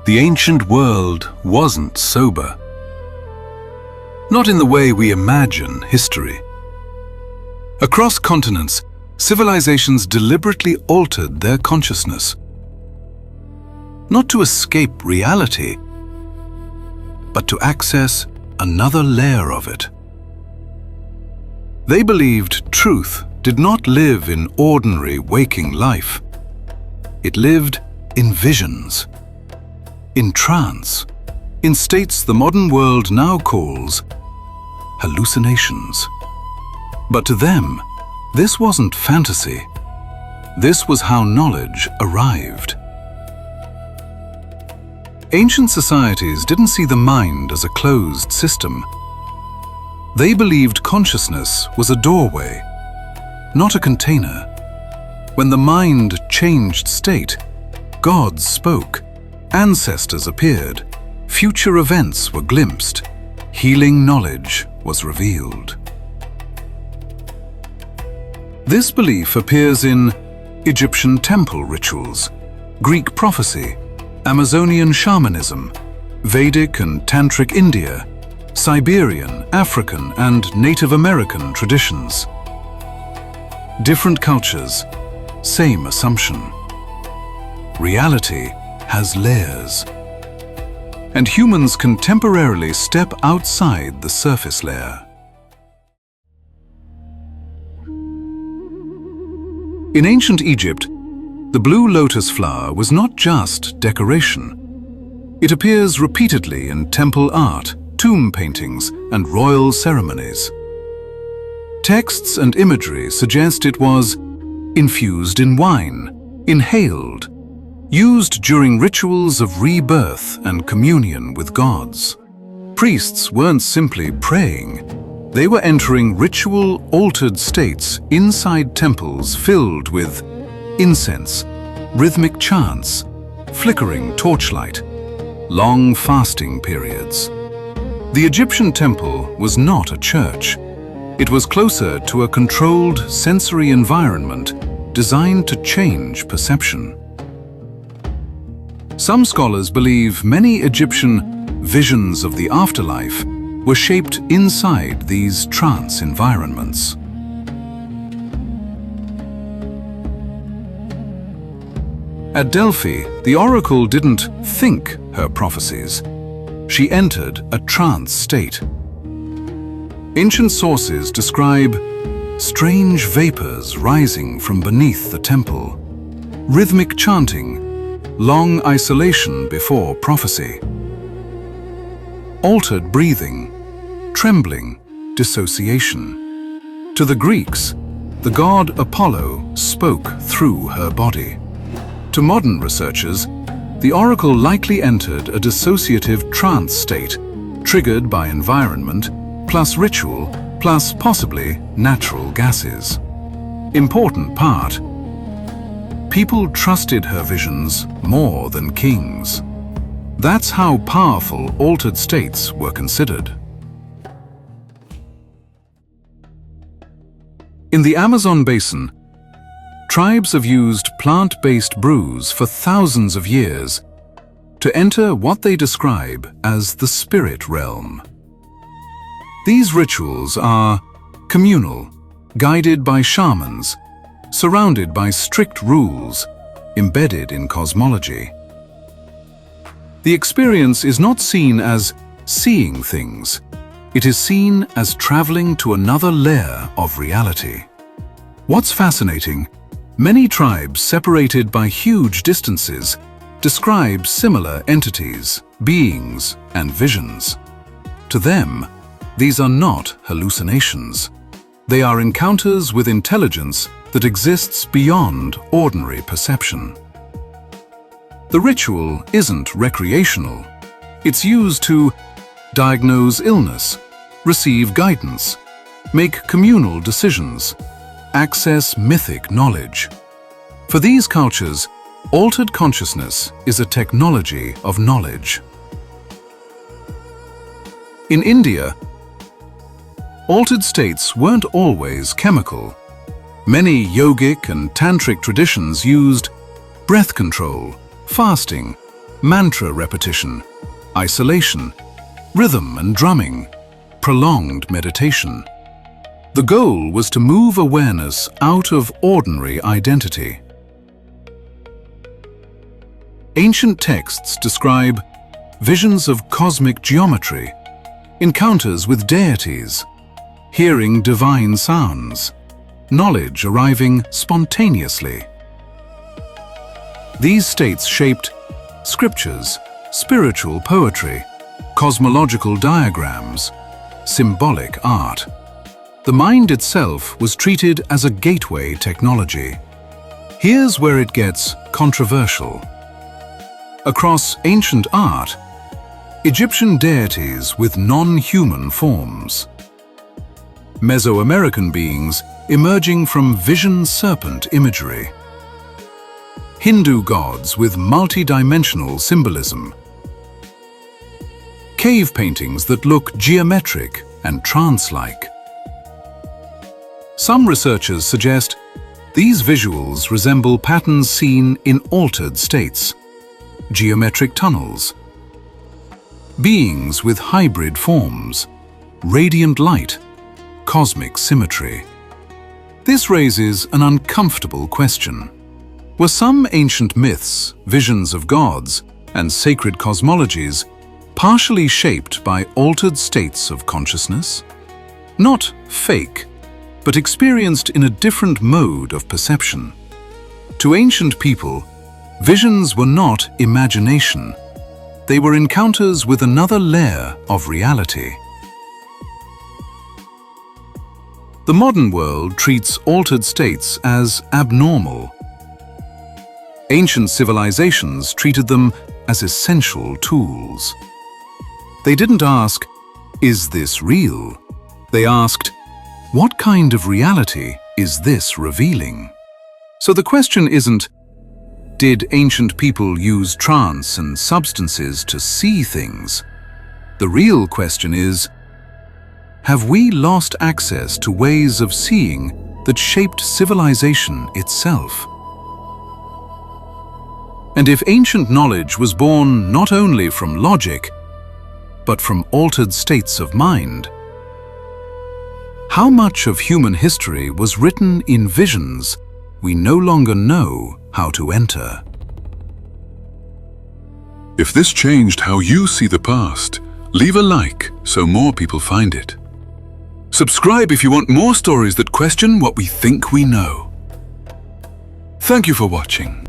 The ancient world wasn't sober. Not in the way we imagine history. Across continents, civilizations deliberately altered their consciousness. Not to escape reality, but to access another layer of it. They believed truth did not live in ordinary waking life. It lived in visions, in trance, in states the modern world now calls hallucinations. But to them, this wasn't fantasy. This was how knowledge arrived. Ancient societies didn't see the mind as a closed system. They believed consciousness was a doorway, not a container. When the mind changed state, gods spoke, ancestors appeared, future events were glimpsed, healing knowledge was revealed. This belief appears in Egyptian temple rituals, Greek prophecy, Amazonian shamanism, Vedic and Tantric India, Siberian, African, and Native American traditions. Different cultures, same assumption. Reality has layers, and humans can temporarily step outside the surface layer. In ancient Egypt, the blue lotus flower was not just decoration. It appears repeatedly in temple art, tomb paintings, and royal ceremonies. Texts and imagery suggest it was infused in wine, inhaled, used during rituals of rebirth and communion with gods. Priests weren't simply praying, they were entering ritual-altered states inside temples filled with incense, rhythmic chants, flickering torchlight, long fasting periods. The Egyptian temple was not a church. It was closer to a controlled sensory environment designed to change perception. Some scholars believe many Egyptian visions of the afterlife were shaped inside these trance environments. At Delphi, the oracle didn't think her prophecies. She entered a trance state. Ancient sources describe strange vapors rising from beneath the temple, rhythmic chanting, long isolation before prophecy, altered breathing, trembling, dissociation. To the Greeks, the god Apollo spoke through her body. To modern researchers, the oracle likely entered a dissociative trance state, triggered by environment, plus ritual, plus possibly natural gases. Important part: people trusted her visions more than kings. That's how powerful altered states were considered. In the Amazon basin, tribes have used plant-based brews for thousands of years to enter what they describe as the spirit realm. These rituals are communal, guided by shamans, surrounded by strict rules, embedded in cosmology. The experience is not seen as seeing things. It is seen as traveling to another layer of reality. What's fascinating, many tribes separated by huge distances describe similar entities, beings, and visions. To them, these are not hallucinations. They are encounters with intelligence that exists beyond ordinary perception. The ritual isn't recreational. It's used to diagnose illness, receive guidance, make communal decisions, access mythic knowledge. For these cultures, altered consciousness is a technology of knowledge. In India, altered states weren't always chemical. Many yogic and tantric traditions used breath control, fasting, mantra repetition, isolation, rhythm and drumming, prolonged meditation. The goal was to move awareness out of ordinary identity. Ancient texts describe visions of cosmic geometry, encounters with deities, hearing divine sounds, knowledge arriving spontaneously. These states shaped scriptures, spiritual poetry, cosmological diagrams, symbolic art. The mind itself was treated as a gateway technology. Here's where it gets controversial. Across ancient art, Egyptian deities with non-human forms. Mesoamerican beings emerging from vision serpent imagery. Hindu gods with multi-dimensional symbolism. Cave paintings that look geometric and trance-like. Some researchers suggest these visuals resemble patterns seen in altered states, geometric tunnels, beings with hybrid forms, radiant light, cosmic symmetry. This raises an uncomfortable question. Were some ancient myths, visions of gods, and sacred cosmologies partially shaped by altered states of consciousness? Not fake, but experienced in a different mode of perception. To ancient people, visions were not imagination. They were encounters with another layer of reality. The modern world treats altered states as abnormal. Ancient civilizations treated them as essential tools. They didn't ask, "Is this real?" They asked, "What kind of reality is this revealing?" So the question isn't, did ancient people use trance and substances to see things? The real question is, have we lost access to ways of seeing that shaped civilization itself? And if ancient knowledge was born not only from logic, but from altered states of mind, how much of human history was written in visions we no longer know how to enter? If this changed how you see the past, leave a like so more people find it. Subscribe if you want more stories that question what we think we know. Thank you for watching.